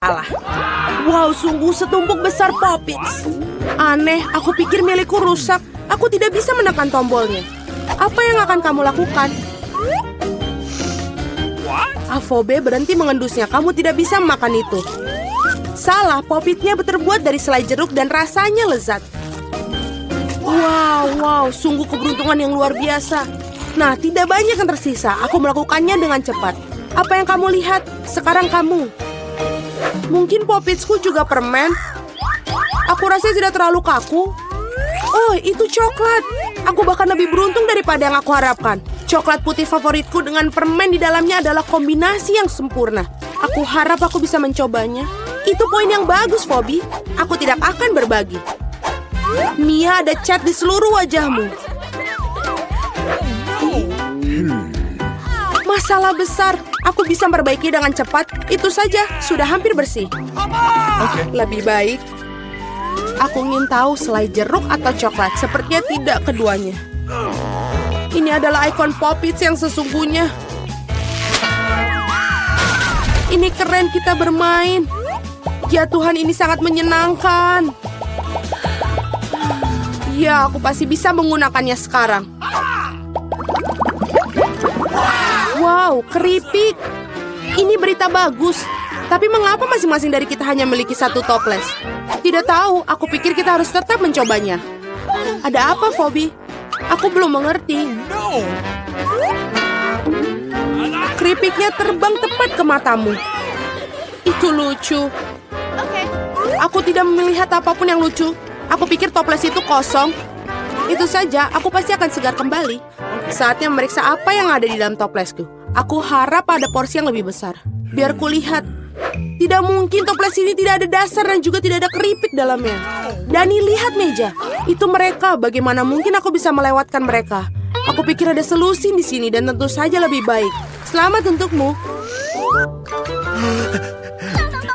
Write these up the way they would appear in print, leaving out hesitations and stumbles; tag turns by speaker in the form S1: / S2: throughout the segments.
S1: Alah. Wow, sungguh setumpuk besar Poppits. Aneh, aku pikir milikku rusak. Aku tidak bisa menekan tombolnya. Apa yang akan kamu lakukan? Avobe berhenti mengendusnya. Kamu tidak bisa makan itu. Salah, Poppitnya terbuat dari selai jeruk dan rasanya lezat. Wow, sungguh keberuntungan yang luar biasa. Nah, tidak banyak yang tersisa. Aku melakukannya dengan cepat. Apa yang kamu lihat? Sekarang kamu. Mungkin Poppitsku juga permen. Aku rasa tidak terlalu kaku. Oh, itu coklat. Aku bahkan lebih beruntung daripada yang aku harapkan. Coklat putih favoritku dengan permen di dalamnya adalah kombinasi yang sempurna. Aku harap aku bisa mencobanya. Itu poin yang bagus, Phoebe. Aku tidak akan berbagi. Mia, ada cat di seluruh wajahmu. Masalah besar. Aku bisa memperbaiki dengan cepat. Itu saja, sudah hampir bersih. Lebih baik. Aku ingin tahu selai jeruk atau coklat. Sepertinya tidak keduanya. Ini adalah ikon Poppits yang sesungguhnya. Ini keren kita bermain. Ya Tuhan, ini sangat menyenangkan. Ya, aku pasti bisa menggunakannya sekarang. Wow, keripik. Ini berita bagus. Tapi mengapa masing-masing dari kita hanya memiliki satu toples? Tidak tahu, aku pikir kita harus tetap mencobanya. Ada apa, Phoebe? Aku belum mengerti. Keripiknya terbang tepat ke matamu. Itu lucu. Aku tidak melihat apapun yang lucu. Aku pikir toples itu kosong. Itu saja, aku pasti akan segar kembali. Saatnya memeriksa apa yang ada di dalam toplesku. Aku harap ada porsi yang lebih besar. Biar kulihat. Tidak mungkin toples ini tidak ada dasar dan juga tidak ada keripik dalamnya. Dani, lihat meja. Itu mereka. Bagaimana mungkin aku bisa melewatkan mereka? Aku pikir ada solusi di sini dan tentu saja lebih baik. Selamat untukmu.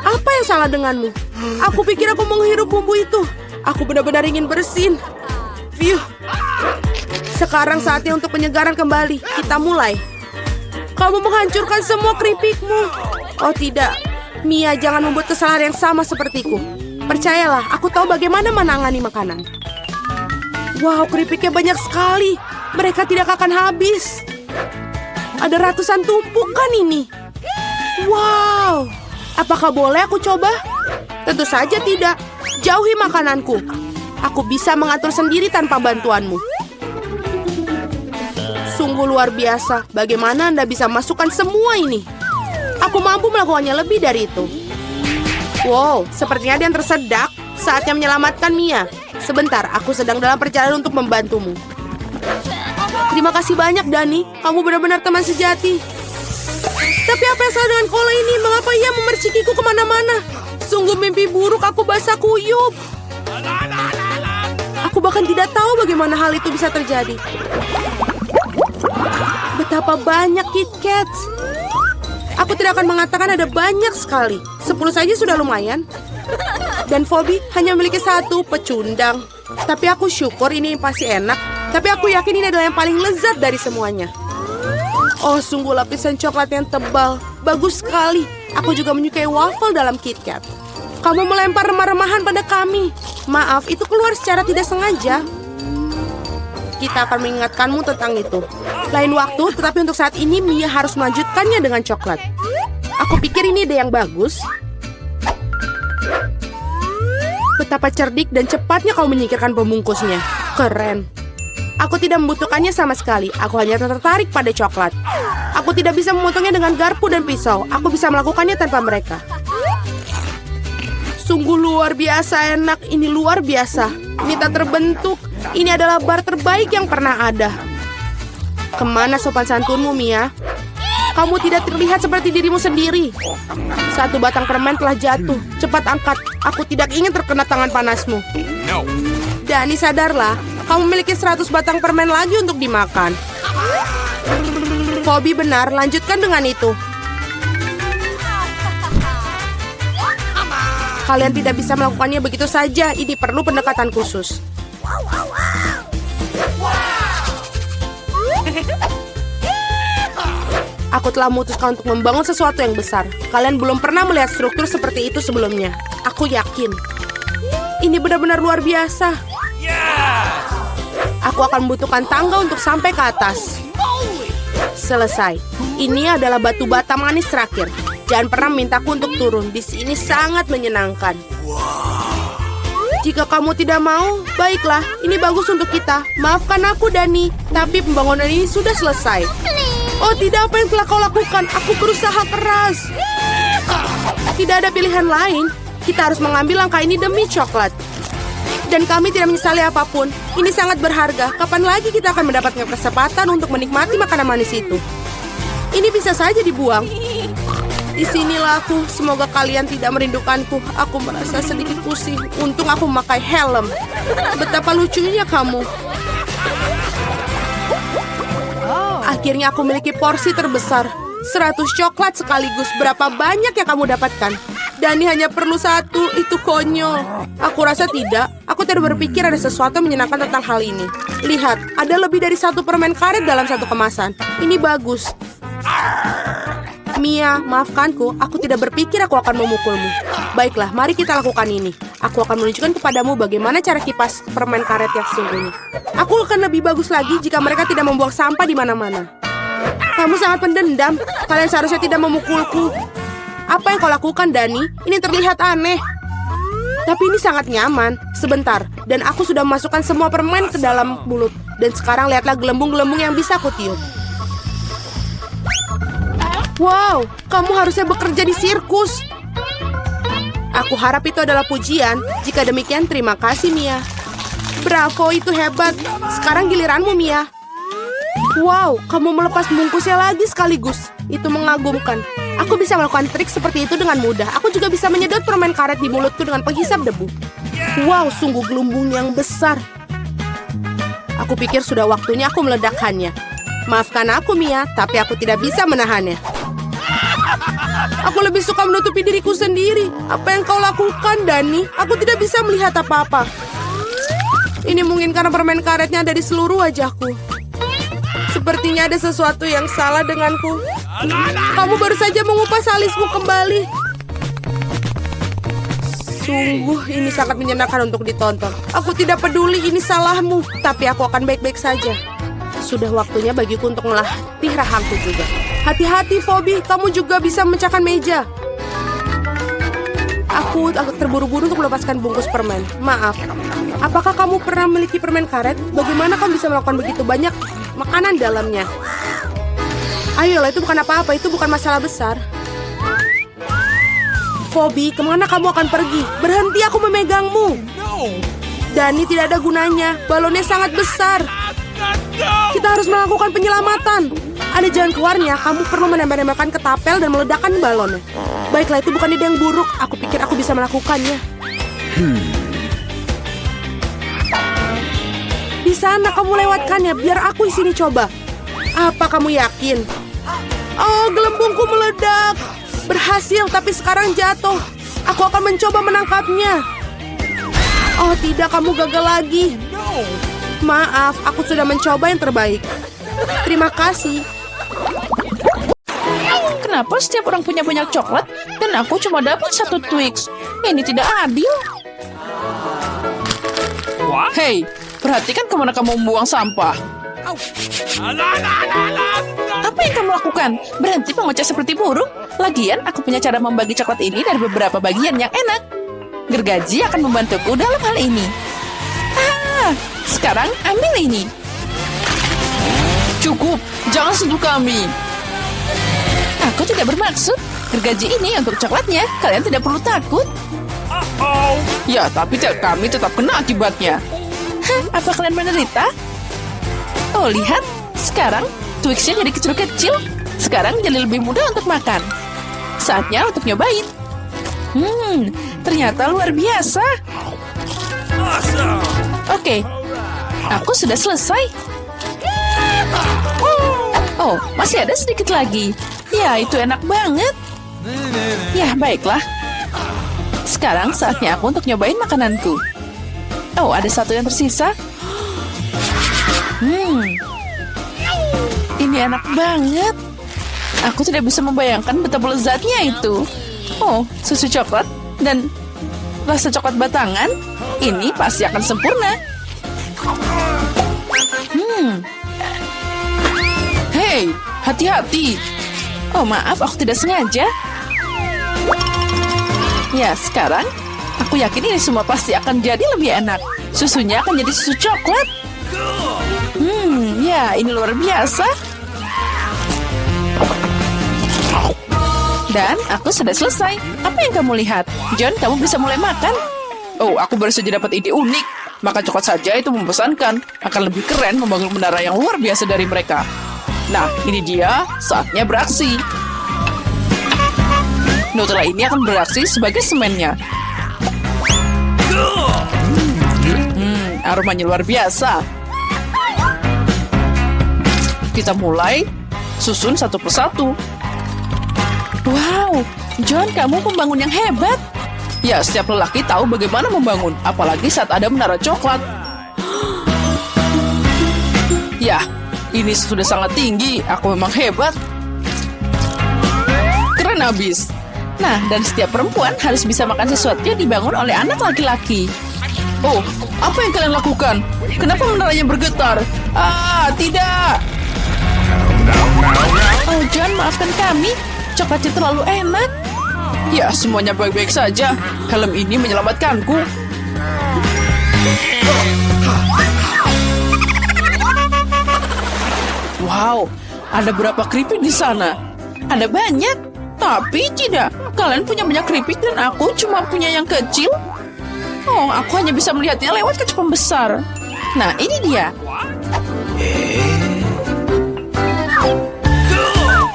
S1: Apa yang salah denganmu? Aku pikir aku menghirup bumbu itu. Aku benar-benar ingin bersin. Phew. Sekarang saatnya untuk penyegaran kembali. Kita mulai. Kamu menghancurkan semua keripikmu. Oh tidak. Mia, jangan membuat kesalahan yang sama sepertiku. Percayalah, aku tahu bagaimana menangani makanan. Wow, keripiknya banyak sekali. Mereka tidak akan habis. Ada ratusan tumpukan ini. Wow. Apakah boleh aku coba? Tentu saja tidak. Jauhi makananku. Aku bisa mengatur sendiri tanpa bantuanmu. Sungguh luar biasa. Bagaimana Anda bisa masukkan semua ini? Aku mampu melakukannya lebih dari itu. Wow, sepertinya ada yang tersedak. Saatnya menyelamatkan Mia. Sebentar, aku sedang dalam perjalanan untuk membantumu. Terima kasih banyak, Dani. Kamu benar-benar teman sejati. Tapi apa yang salah dengan Kola ini? Mengapa ia memercikiku kemana-mana? Sungguh mimpi buruk, aku basah kuyup. Aku bahkan tidak tahu bagaimana hal itu bisa terjadi. Betapa banyak Kit Kats. Aku tidak akan mengatakan ada banyak sekali. 10 saja sudah lumayan. Dan Phoebe hanya memiliki satu pecundang. Tapi aku syukur ini pasti enak. Tapi aku yakin ini adalah yang paling lezat dari semuanya. Oh, sungguh lapisan coklat yang tebal. Bagus sekali. Aku juga menyukai waffle dalam Kit Kat. Kamu melempar remah-remahan pada kami. Maaf, itu keluar secara tidak sengaja. Kita akan mengingatkanmu tentang itu. Lain waktu, tetapi untuk saat ini Mia harus melanjutkannya dengan coklat. Aku pikir ini ide yang bagus. Betapa cerdik dan cepatnya kau menyingkirkan pembungkusnya. Keren. Aku tidak membutuhkannya sama sekali. Aku hanya tertarik pada coklat. Aku tidak bisa memotongnya dengan garpu dan pisau. Aku bisa melakukannya tanpa mereka. Sungguh luar biasa enak. Ini luar biasa. Ini tak terbentuk. Ini adalah bar terbaik yang pernah ada. Kemana sopan santunmu, Mia? Kamu tidak terlihat seperti dirimu sendiri. Satu batang permen telah jatuh. Cepat angkat. Aku tidak ingin terkena tangan panasmu. Dani, sadarlah. Kamu memiliki 100 batang permen lagi untuk dimakan. Phoebe benar, lanjutkan dengan itu. Kalian tidak bisa melakukannya begitu saja. Ini perlu pendekatan khusus. Aku telah memutuskan untuk membangun sesuatu yang besar. Kalian belum pernah melihat struktur seperti itu sebelumnya. Aku yakin. Ini benar-benar luar biasa. Aku akan membutuhkan tangga untuk sampai ke atas. Selesai. Ini adalah batu bata manis terakhir. Jangan pernah mintaku untuk turun. Di sini sangat menyenangkan. Jika kamu tidak mau, baiklah. Ini bagus untuk kita. Maafkan aku, Dani. Tapi pembangunan ini sudah selesai. Oh tidak, apa yang telah kau lakukan? Aku berusaha keras. Tidak ada pilihan lain. Kita harus mengambil langkah ini demi coklat. Dan kami tidak menyesali apapun. Ini sangat berharga. Kapan lagi kita akan mendapatkan kesempatan untuk menikmati makanan manis itu? Ini bisa saja dibuang. Disinilah aku. Semoga kalian tidak merindukanku. Aku merasa sedikit pusing. Untung aku memakai helm. Betapa lucunya kamu. Akhirnya aku memiliki porsi terbesar. 100 coklat sekaligus. Berapa banyak yang kamu dapatkan? Dani hanya perlu 1. Itu konyol. Aku rasa tidak. Aku tidak berpikir ada sesuatu yang menyenangkan tentang hal ini. Lihat, ada lebih dari 1 permen karet dalam 1 kemasan. Ini bagus. Mia, maafkanku. Aku tidak berpikir aku akan memukulmu. Baiklah, mari kita lakukan ini. Aku akan menunjukkan kepadamu bagaimana cara kipas permen karet yang sesungguhnya. Aku akan lebih bagus lagi jika mereka tidak membuang sampah di mana-mana. Kamu sangat pendendam. Kalian seharusnya tidak memukulku. Apa yang kau lakukan, Dani? Ini terlihat aneh. Tapi ini sangat nyaman. Sebentar, dan aku sudah memasukkan semua permen ke dalam mulut. Dan sekarang lihatlah gelembung-gelembung yang bisa aku tiup. Wow, kamu harusnya bekerja di sirkus. Aku harap itu adalah pujian. Jika demikian, terima kasih, Mia. Bravo, itu hebat. Sekarang giliranmu, Mia. Wow, kamu melepas bungkusnya lagi sekaligus. Itu mengagumkan. Aku bisa melakukan trik seperti itu dengan mudah. Aku juga bisa menyedot permen karet di mulutku dengan penghisap debu. Wow, sungguh gelembung yang besar. Aku pikir sudah waktunya aku meledakkannya. Maafkan aku, Mia, tapi aku tidak bisa menahannya. Aku lebih suka menutupi diriku sendiri. Apa yang kau lakukan, Dani? Aku tidak bisa melihat apa-apa. Ini mungkin karena permen karetnya ada di seluruh wajahku. Sepertinya ada sesuatu yang salah denganku. Kamu baru saja mengupas alismu kembali. Sungguh, ini sangat menyenangkan untuk ditonton. Aku tidak peduli ini salahmu, tapi aku akan baik-baik saja. Sudah waktunya bagiku untuk melatih rahangku juga. Hati-hati, Phoebe. Kamu juga bisa memecahkan meja. Aku agak terburu-buru untuk melepaskan bungkus permen. Maaf. Apakah kamu pernah memiliki permen karet? Bagaimana kamu bisa melakukan begitu banyak makanan dalamnya? Ayolah, itu bukan apa-apa. Itu bukan masalah besar. Phoebe, kemana kamu akan pergi? Berhenti, aku memegangmu. Dani, tidak ada gunanya. Balonnya sangat besar. Kita harus melakukan penyelamatan. Ada jalan keluarnya. Kamu perlu menembak-nembakkan ketapel dan meledakkan balonnya. Baiklah, itu bukan ide yang buruk. Aku pikir aku bisa melakukannya. Di sana kamu lewatkannya. Biar aku di sini coba. Apa kamu yakin? Oh, gelembungku meledak. Berhasil, tapi sekarang jatuh. Aku akan mencoba menangkapnya. Oh tidak, kamu gagal lagi. Maaf, aku sudah mencoba yang terbaik. Terima kasih.
S2: Kenapa setiap orang punya banyak coklat dan aku cuma dapat 1 Twix? Ini tidak adil. Hei, perhatikan kemana kamu membuang sampah. Apa yang kamu lakukan? Berhenti mengoceh seperti burung. Lagian, aku punya cara membagi coklat ini dari beberapa bagian yang enak. Gergaji akan membantuku dalam hal ini. Sekarang ambil ini. Cukup, jangan sentuh kami. Aku tidak bermaksud. Gergaji ini untuk coklatnya. Kalian tidak perlu takut. Ya, tapi kami tetap kena akibatnya. Apa kalian menderita? Oh, lihat. Sekarang Twix-nya jadi kecil-kecil. Sekarang jadi lebih mudah untuk makan. Saatnya untuk nyobain. Ternyata luar biasa. Oke, aku sudah selesai. Oh, masih ada sedikit lagi. Ya, itu enak banget. Ya, baiklah. Sekarang saatnya aku untuk nyobain makananku. Oh, ada 1 yang tersisa. Ini enak banget. Aku tidak bisa membayangkan betapa lezatnya itu. Oh, susu coklat dan rasa coklat batangan. Ini pasti akan sempurna. Hei, hati-hati. Oh, maaf, aku tidak sengaja. Ya, sekarang aku yakin ini semua pasti akan jadi lebih enak. Susunya akan jadi susu coklat. Ya, ini luar biasa. Dan aku sudah selesai. Apa yang kamu lihat? John, kamu bisa mulai makan. Oh, aku baru saja dapat ide unik. Maka coklat saja itu membosankan. Akan lebih keren membangun menara yang luar biasa dari mereka. Nah, ini dia. Saatnya beraksi. Nutella ini akan beraksi sebagai semennya. Aromanya luar biasa. Kita mulai susun satu persatu. Wow, John, kamu pembangun yang hebat. Ya, setiap lelaki tahu bagaimana membangun, apalagi saat ada menara coklat. Ya, ini sudah sangat tinggi. Aku memang hebat. Keren abis. Nah, dan setiap perempuan harus bisa makan sesuatu yang dibangun oleh anak laki-laki. Oh, apa yang kalian lakukan? Kenapa menaranya bergetar? Ah, tidak. Oh, John, maafkan kami. Coklatnya terlalu enak. Ya, semuanya baik-baik saja. Helm ini menyelamatkanku. Wow, ada berapa keripik di sana? Ada banyak, tapi tidak. Kalian punya banyak keripik dan aku cuma punya yang kecil. Oh, aku hanya bisa melihatnya lewat kaca pembesar. Nah, ini dia.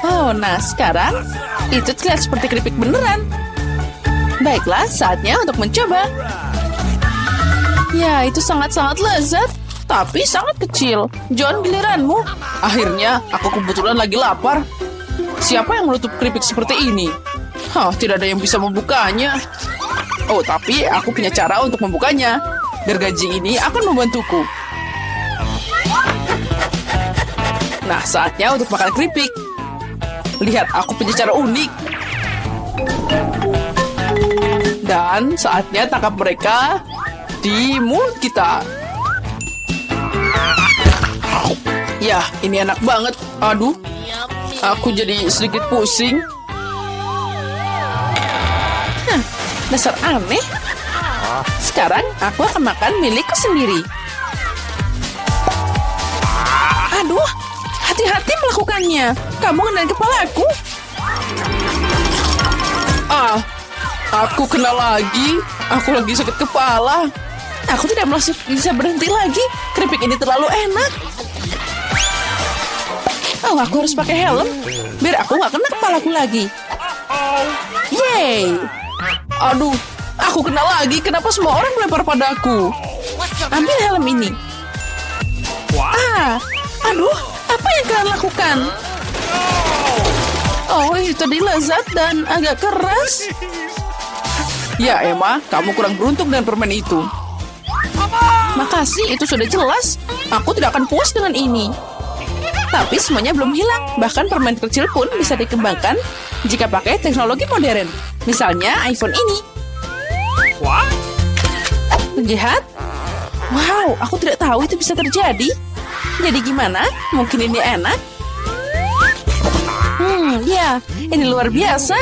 S2: Oh, nah sekarang itu terlihat seperti keripik beneran. Baiklah, saatnya untuk mencoba. Ya, itu sangat-sangat lezat, tapi sangat kecil. John, giliranmu. Akhirnya, aku kebetulan lagi lapar. Siapa yang menutup keripik seperti ini? Tidak ada yang bisa membukanya. Oh, tapi aku punya cara untuk membukanya. Gergaji ini akan membantuku. Nah, saatnya untuk makan keripik. Lihat, aku punya cara unik. Dan saatnya tangkap mereka di mulut kita. Ya, ini enak banget. Aduh, aku jadi sedikit pusing. Dasar aneh. Sekarang aku akan makan milikku sendiri. Aduh, hati-hati melakukannya. Kamu kena kepalaku. Aku kena lagi. Aku lagi sakit kepala. Aku tidak bisa berhenti lagi. Keripik ini terlalu enak. Oh, aku harus pakai helm biar aku nggak kena kepalaku lagi. Yeay. Aduh, aku kena lagi. Kenapa semua orang melempar padaku? Ambil helm ini. Aduh, apa yang kalian lakukan? Oh, itu tadi lezat dan agak keras. Ya, Emma, kamu kurang beruntung dengan permen itu. Makasih, itu sudah jelas. Aku tidak akan puas dengan ini. Tapi semuanya belum hilang. Bahkan permen kecil pun bisa dikembangkan jika pakai teknologi modern. Misalnya iPhone ini. Lihat. Wow, aku tidak tahu itu bisa terjadi. Jadi gimana? Mungkin ini enak? Ya, ini luar biasa.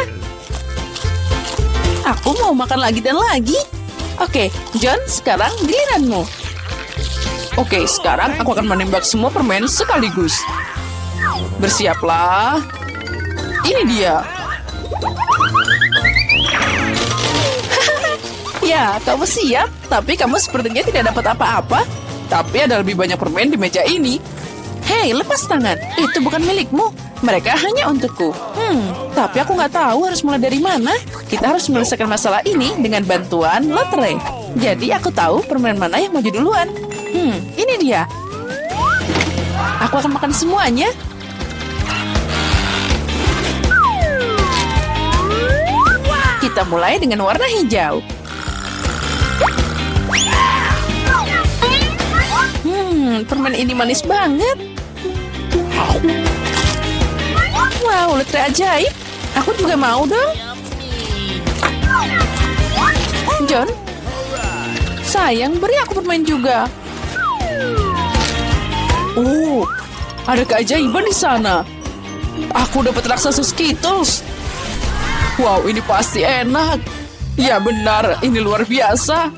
S2: Aku mau makan lagi dan lagi. Oke, John, sekarang giliranmu. Oke, sekarang aku akan menembak semua permen sekaligus. Bersiaplah. Ini dia. Ya, kamu siap. Tapi kamu sepertinya tidak dapat apa-apa. Tapi ada lebih banyak permen di meja ini. Hei, lepas tangan. Itu bukan milikmu. Mereka hanya untukku. Tapi aku nggak tahu harus mulai dari mana. Kita harus menyelesaikan masalah ini dengan bantuan lotre. Jadi aku tahu permen mana yang maju duluan. Ini dia. Aku akan makan semuanya. Kita mulai dengan warna hijau. Permen ini manis banget. Wow, lettre ajaib. Aku juga mau dong. John, sayang, beri aku permen juga. Oh, ada keajaiban di sana. Aku dapat raksasa Skittles. Wow, ini pasti enak. Ya benar, ini luar biasa.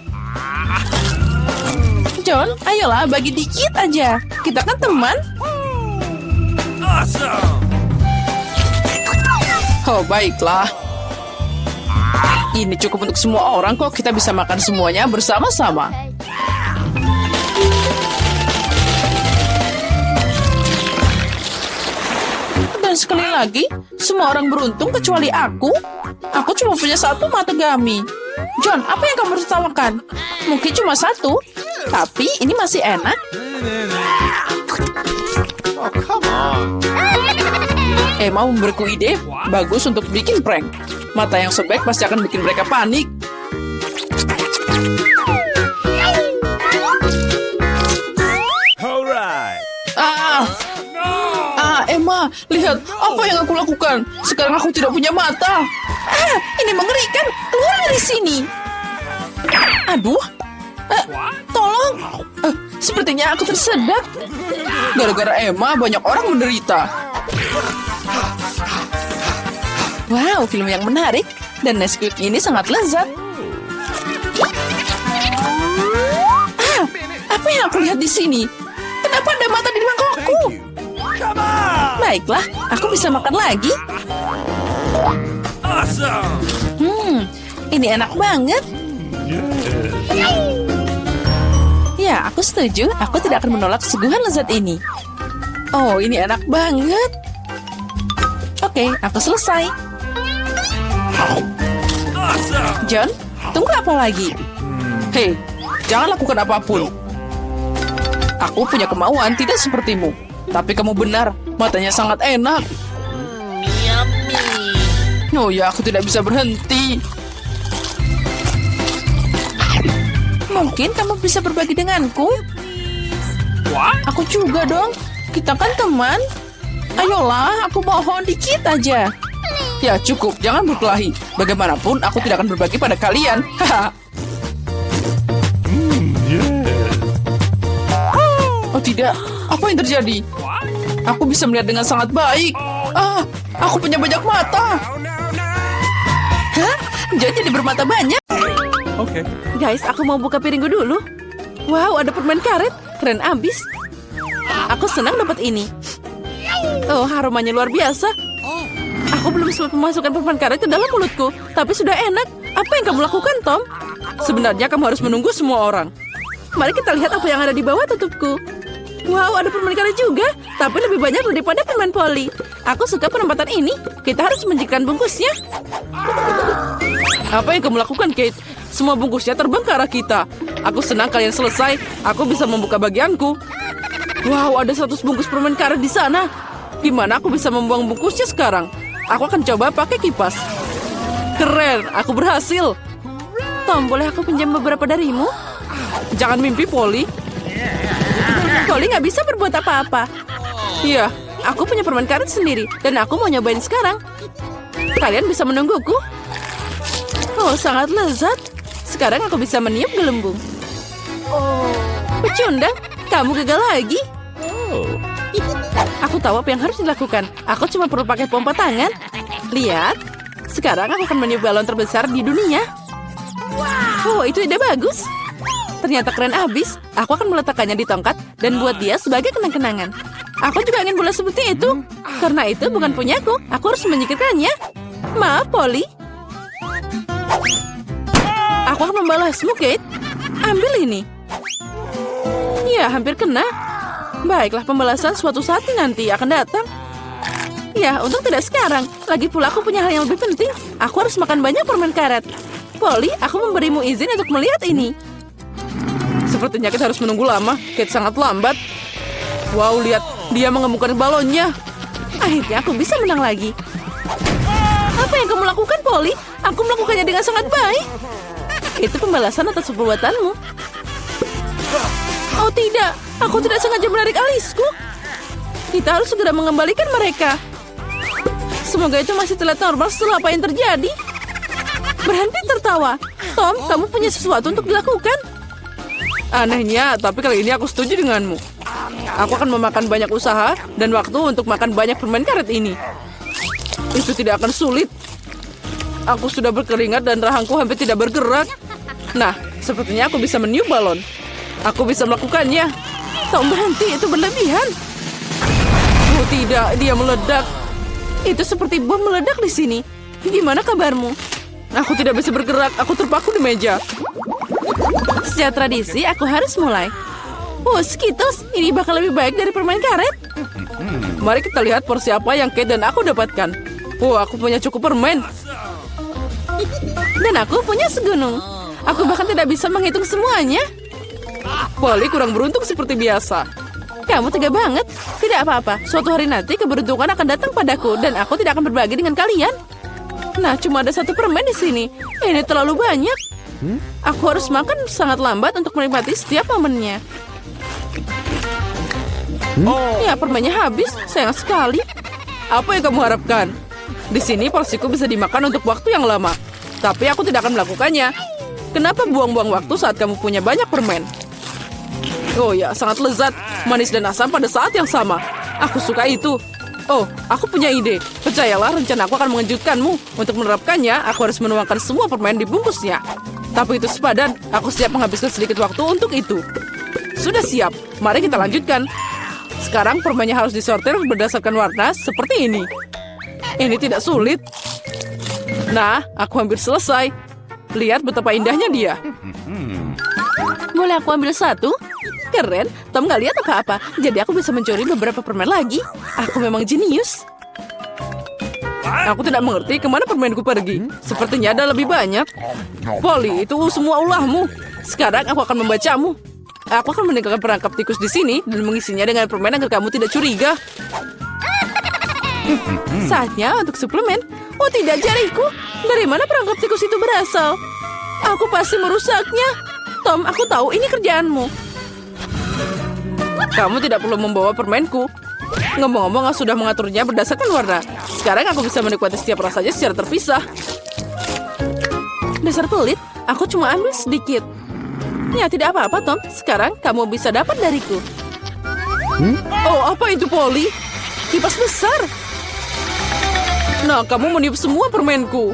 S2: John, ayolah bagi dikit aja. Kita kan teman. Oh, baiklah. Ini cukup untuk semua orang kok. Kita bisa makan semuanya bersama-sama. Dan sekali lagi, semua orang beruntung kecuali aku. Aku cuma punya satu mata gami. John, apa yang kamu tertawakan? Mungkin cuma satu, tapi ini masih enak. Emma memberiku ide bagus untuk bikin prank. Mata yang sobek pasti akan bikin mereka panik. Emma, lihat apa yang aku lakukan. Sekarang aku tidak punya mata. Ini mengerikan. Keluar dari sini. Aduh. Tolong. Sepertinya aku tersedak. Gara-gara Emma, banyak orang menderita. Wow, film yang menarik. Dan Nesquik ini sangat lezat. Apa yang aku lihat di sini? Kenapa ada mata di mangkokku? Baiklah, aku bisa makan lagi. Ini enak banget. Ya, aku setuju. Aku tidak akan menolak kesuguhan lezat ini. Oh, ini enak banget. Oke, aku selesai. John, tunggu apa lagi? Hei, jangan lakukan apapun. Aku punya kemauan tidak sepertimu. Tapi kamu benar, matanya sangat enak. Oh ya, aku tidak bisa berhenti. Mungkin kamu bisa berbagi denganku. Aku juga dong. Kita kan teman. Ayolah, aku mohon dikit aja. Ya cukup, jangan berkelahi. Bagaimanapun, aku tidak akan berbagi pada kalian. Oh tidak, apa yang terjadi? Aku bisa melihat dengan sangat baik. Aku punya banyak mata. Hah? Jadi bermata banyak?
S3: Oke.
S1: Guys, aku mau buka piringku dulu. Wow, ada permen karet. Keren abis. Aku senang dapat ini. Oh, aromanya luar biasa. Aku belum sempat memasukkan permen karet ke dalam mulutku. Tapi sudah enak. Apa yang kamu lakukan, Tom? Sebenarnya kamu harus menunggu semua orang. Mari kita lihat apa yang ada di bawah tutupku. Wow, ada permen karet juga. Tapi lebih banyak daripada permen poli. Aku suka penempatan ini. Kita harus menjikkan bungkusnya. Apa yang kamu lakukan, Kate? Semua bungkusnya terbang ke arah kita. Aku senang kalian selesai. Aku bisa membuka bagianku. Wow, ada 100 bungkus permen karet di sana. Gimana aku bisa membuang bungkusnya sekarang? Aku akan coba pakai kipas. Keren, aku berhasil. Tom, boleh aku pinjam beberapa darimu? Jangan mimpi, Polly. Polly nggak bisa berbuat apa-apa. Iya, aku punya permen karet sendiri. Dan aku mau nyobain sekarang. Kalian bisa menungguku? Oh, sangat lezat. Sekarang aku bisa meniup gelembung. Pecundang, kamu gagal lagi. Aku tahu apa yang harus dilakukan. Aku cuma perlu pakai pompa tangan. Lihat, sekarang aku akan meniup balon terbesar di dunia. Oh, itu ide bagus. Ternyata keren abis. Aku akan meletakkannya di tongkat dan buat dia sebagai kenang-kenangan. Aku juga ingin bola seperti itu. Karena itu bukan punyaku. Aku harus menyingkirkannya. Maaf, Polly. Aku akan membalasmu, Kate. Ambil ini. Ya, hampir kena. Baiklah, pembalasan suatu saat nanti akan datang. Ya, untung tidak sekarang. Lagi pula aku punya hal yang lebih penting. Aku harus makan banyak permen karet. Polly, aku memberimu izin untuk melihat ini. Sepertinya kita harus menunggu lama. Kate sangat lambat. Wow, lihat. Dia mengemukkan balonnya. Akhirnya aku bisa menang lagi. Apa yang kamu lakukan, Polly? Aku melakukannya dengan sangat baik. Itu pembalasan atas perbuatanmu. Oh tidak, aku tidak sengaja menarik alisku. Kita harus segera mengembalikan mereka.
S2: Semoga itu masih terlihat normal setelah apa yang terjadi. Berhenti tertawa. Tom, kamu punya sesuatu untuk dilakukan. Anehnya, tapi kali ini aku setuju denganmu. Aku akan memakan banyak usaha dan waktu untuk makan banyak permen karet ini. Itu tidak akan sulit. Aku sudah berkeringat dan rahangku hampir tidak bergerak. Nah, sepertinya aku bisa meniup balon. Aku bisa melakukannya. Tom, berhenti, itu berlebihan. Oh tidak, dia meledak. Itu seperti bom meledak di sini. Gimana kabarmu? Aku tidak bisa bergerak, aku terpaku di meja. Sejak tradisi, aku harus mulai. Oh, Skittles, ini bakal lebih baik dari permen karet. Mari kita lihat porsi apa yang Kate dan aku dapatkan. Oh, aku punya cukup permen. Dan aku punya segunung. Aku bahkan tidak bisa menghitung semuanya. Polly kurang beruntung seperti biasa. Kamu tega banget. Tidak apa-apa, suatu hari nanti keberuntungan akan datang padaku dan aku tidak akan berbagi dengan kalian. Nah, cuma ada satu permen di sini. Ini terlalu banyak. Aku harus makan sangat lambat untuk menikmati setiap momennya. Ya, permennya habis. Sayang sekali. Apa yang kamu harapkan? Di sini porsiku bisa dimakan untuk waktu yang lama. Tapi aku tidak akan melakukannya. Kenapa buang-buang waktu saat kamu punya banyak permen? Oh ya, sangat lezat. Manis dan asam pada saat yang sama. Aku suka itu. Oh, aku punya ide. Percayalah, rencanaku akan mengejutkanmu. Untuk menerapkannya, aku harus menuangkan semua permen di bungkusnya. Tapi itu sepadan. Aku siap menghabiskan sedikit waktu untuk itu. Sudah siap. Mari kita lanjutkan. Sekarang permennya harus disortir berdasarkan warna seperti ini. Ini tidak sulit. Nah, aku hampir selesai. Lihat betapa indahnya dia. Boleh aku ambil satu? Keren, Tom gak lihat apa-apa. Jadi aku bisa mencuri beberapa permen lagi. Aku memang jenius. Aku tidak mengerti kemana permenku pergi. Sepertinya ada lebih banyak. Polly, itu semua ulahmu. Sekarang aku akan membacamu. Aku akan meninggalkan perangkap tikus di sini dan mengisinya dengan permen agar kamu tidak curiga. Saatnya untuk suplemen. Oh tidak, jariku. Dari mana perangkap tikus itu berasal? Aku pasti merusaknya. Tom, aku tahu ini kerjaanmu. Kamu tidak perlu membawa permenku. Ngomong-ngomong, aku sudah mengaturnya berdasarkan warna. Sekarang aku bisa menikmati setiap rasanya secara terpisah. Dasar pelit, aku cuma ambil sedikit. Ya, tidak apa-apa, Tom. Sekarang kamu bisa dapat dariku. Oh, apa itu, Polly? Kipas besar. Nah, kamu meniup semua permenku.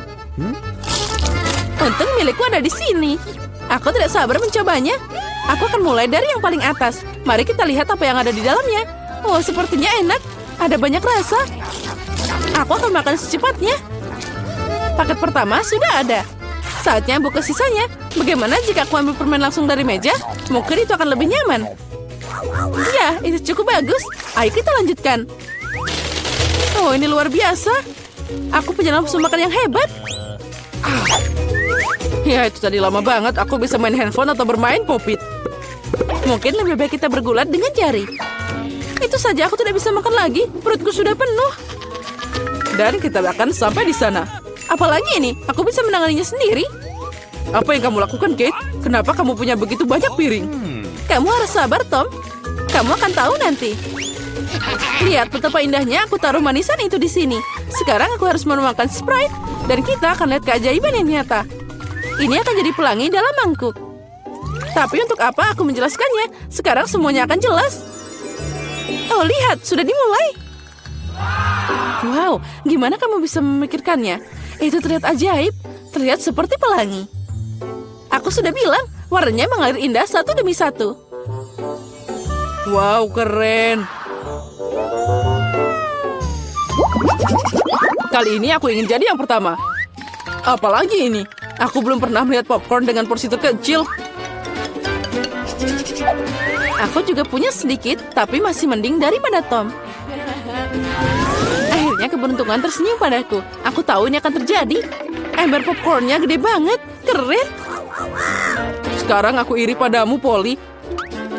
S2: Untung milikku ada di sini. Aku tidak sabar mencobanya. Aku akan mulai dari yang paling atas. Mari kita lihat apa yang ada di dalamnya. Oh, sepertinya enak. Ada banyak rasa. Aku akan makan secepatnya. Paket pertama sudah ada. Saatnya buka sisanya. Bagaimana jika aku ambil permen langsung dari meja? Mungkin itu akan lebih nyaman. Ya, itu cukup bagus. Ayo kita lanjutkan. Oh, ini luar biasa. Aku punya nafsu makan yang hebat. Ya, itu tadi lama banget. Aku bisa main handphone atau bermain popit. Mungkin lebih baik kita bergulat dengan jari. Itu saja, aku tidak bisa makan lagi. Perutku sudah penuh. Dan kita akan sampai di sana. Apalagi ini, aku bisa menanganinya sendiri. Apa yang kamu lakukan, Kate? Kenapa kamu punya begitu banyak piring? Kamu harus sabar, Tom. Kamu akan tahu nanti. Lihat betapa indahnya aku taruh manisan itu di sini. Sekarang aku harus menuangkan Sprite. Dan kita akan lihat keajaiban yang nyata. Ini akan jadi pelangi dalam mangkuk. Tapi untuk apa aku menjelaskannya? Sekarang semuanya akan jelas. Oh, lihat, sudah dimulai. Wow, gimana kamu bisa memikirkannya? Itu terlihat ajaib. Terlihat seperti pelangi. Aku sudah bilang, warnanya mengalir indah satu demi satu. Wow, keren. Kali ini aku ingin jadi yang pertama. Apalagi ini? Aku belum pernah melihat popcorn dengan porsi terkecil. Aku juga punya sedikit, tapi masih mending daripada Tom. Akhirnya keberuntungan tersenyum padaku. Aku tahu ini akan terjadi. Ember popcornnya gede banget. Keren. Sekarang aku iri padamu, Polly.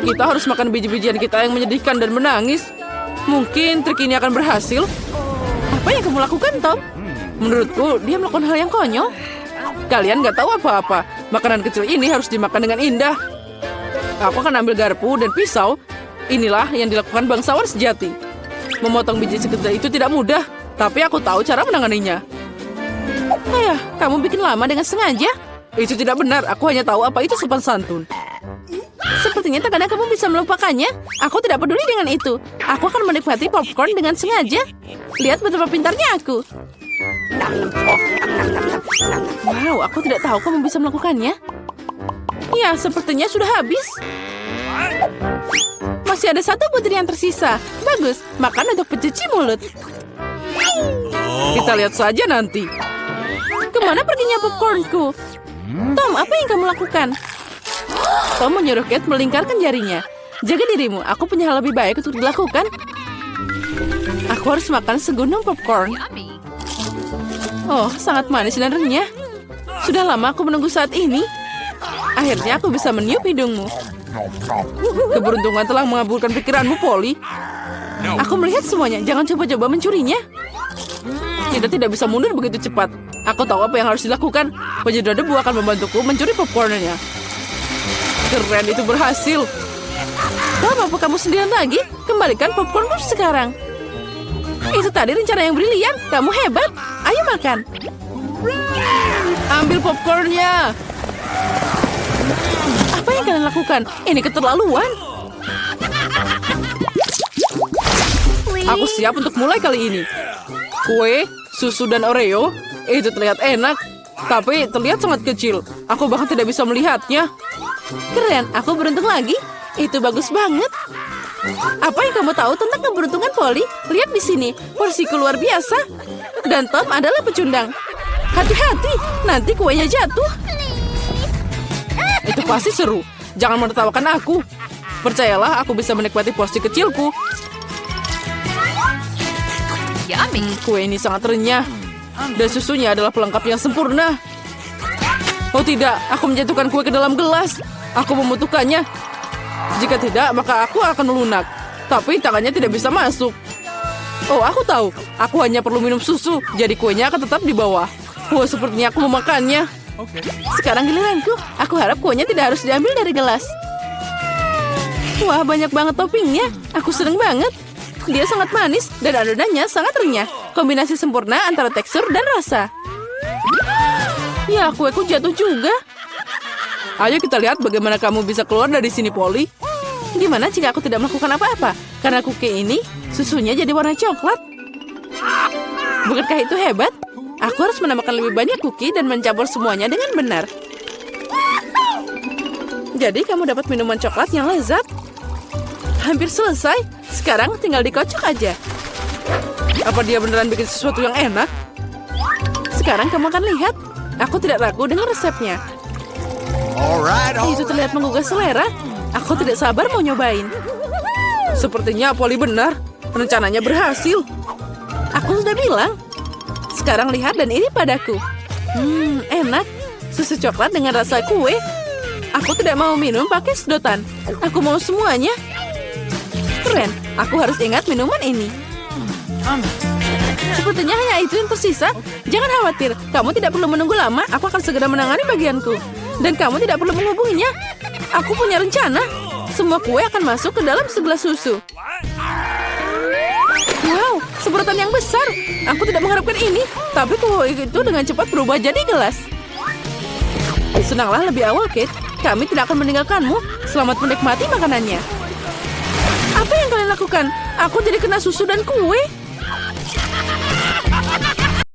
S2: Kita harus makan biji-bijian kita yang menyedihkan dan menangis. Mungkin trik ini akan berhasil. Apa yang kamu lakukan, Tom? Menurutku, dia melakukan hal yang konyol. Kalian nggak tahu apa-apa. Makanan kecil ini harus dimakan dengan indah. Aku akan ambil garpu dan pisau. Inilah yang dilakukan bangsawan sejati. Memotong biji sekecil itu tidak mudah. Tapi aku tahu cara menanganinya. Ayah, kamu bikin lama dengan sengaja? Itu tidak benar, aku hanya tahu apa itu sopan santun. Sepertinya terkadang kamu bisa melupakannya. Aku tidak peduli dengan itu. Aku akan menikmati popcorn dengan sengaja. Lihat betapa pintarnya aku. Wow, aku tidak tahu kamu bisa melakukannya. Ya, sepertinya sudah habis. Masih ada satu butir yang tersisa. Bagus, makan untuk pencuci mulut. Kita lihat saja nanti. Kemana perginya popcornku? Tom, apa yang kamu lakukan? Tom menyuruh Kate melingkarkan jarinya. Jaga dirimu, aku punya hal lebih baik untuk dilakukan. Aku harus makan segunung popcorn. Oh, sangat manis dan renyah. Sudah lama aku menunggu saat ini. Akhirnya aku bisa meniup hidungmu. Keberuntungan telah mengabulkan pikiranmu, Polly. Aku melihat semuanya, jangan coba-coba mencurinya. Kita tidak bisa mundur begitu cepat. Aku tahu apa yang harus dilakukan. Penyedot debu akan membantuku mencuri popcornnya. Keren, itu berhasil. Tom, apa kamu sendirian lagi? Kembalikan popcornku sekarang. Itu tadi rencana yang brilian. Kamu hebat. Ayo makan. Ambil popcornnya. Apa yang kalian lakukan? Ini keterlaluan. Aku siap untuk mulai kali ini. Kue, susu, dan Oreo. Itu terlihat enak. Tapi terlihat sangat kecil. Aku bahkan tidak bisa melihatnya. Keren, aku beruntung lagi. Itu bagus banget. Apa yang kamu tahu tentang keberuntungan, Polly? Lihat di sini, porsiku luar biasa. Dan Tom adalah pecundang. Hati-hati, nanti kuenya jatuh. Itu pasti seru. Jangan menertawakan aku. Percayalah, aku bisa menikmati porsi kecilku. Kue ini sangat renyah. Dan susunya adalah pelengkap yang sempurna. Oh tidak, aku menjatuhkan kue ke dalam gelas. Aku membutuhkannya. Jika tidak, maka aku akan melunak. Tapi tangannya tidak bisa masuk. Oh, aku tahu. Aku hanya perlu minum susu. Jadi kuenya akan tetap di bawah. Wah, sepertinya aku memakannya. Sekarang giliranku. Aku harap kuenya tidak harus diambil dari gelas. Wah, banyak banget toppingnya. Aku seneng banget. Dia sangat manis dan adonannya sangat renyah. Kombinasi sempurna antara tekstur dan rasa. Ya, kueku jatuh juga. Ayo kita lihat bagaimana kamu bisa keluar dari sini, Polly. Gimana jika aku tidak melakukan apa-apa? Karena cookie ini, susunya jadi warna coklat. Bukankah itu hebat? Aku harus menambahkan lebih banyak cookie dan mencampur semuanya dengan benar. Jadi kamu dapat minuman coklat yang lezat. Hampir selesai. Sekarang tinggal dikocok aja. Apa dia beneran bikin sesuatu yang enak? Sekarang kamu akan lihat. Aku tidak ragu dengan resepnya. Itu terlihat menggugah selera. Aku tidak sabar mau nyobain. Sepertinya Polly benar. Rencananya berhasil. Aku sudah bilang. Sekarang lihat dan ini padaku. Enak. Susu coklat dengan rasa kue. Aku tidak mau minum pakai sedotan. Aku mau semuanya. Keren. Aku harus ingat minuman ini. Sepertinya hanya itu yang tersisa. Jangan khawatir. Kamu tidak perlu menunggu lama. Aku akan segera menangani bagianku. Dan kamu tidak perlu menghubunginya. Aku punya rencana. Semua kue akan masuk ke dalam segelas susu. Wow, semprotan yang besar. Aku tidak mengharapkan ini. Tapi kue itu dengan cepat berubah jadi gelas. Senanglah lebih awal, Kate. Kami tidak akan meninggalkanmu. Selamat menikmati makanannya. Apa yang kalian lakukan? Aku jadi kena susu dan kue.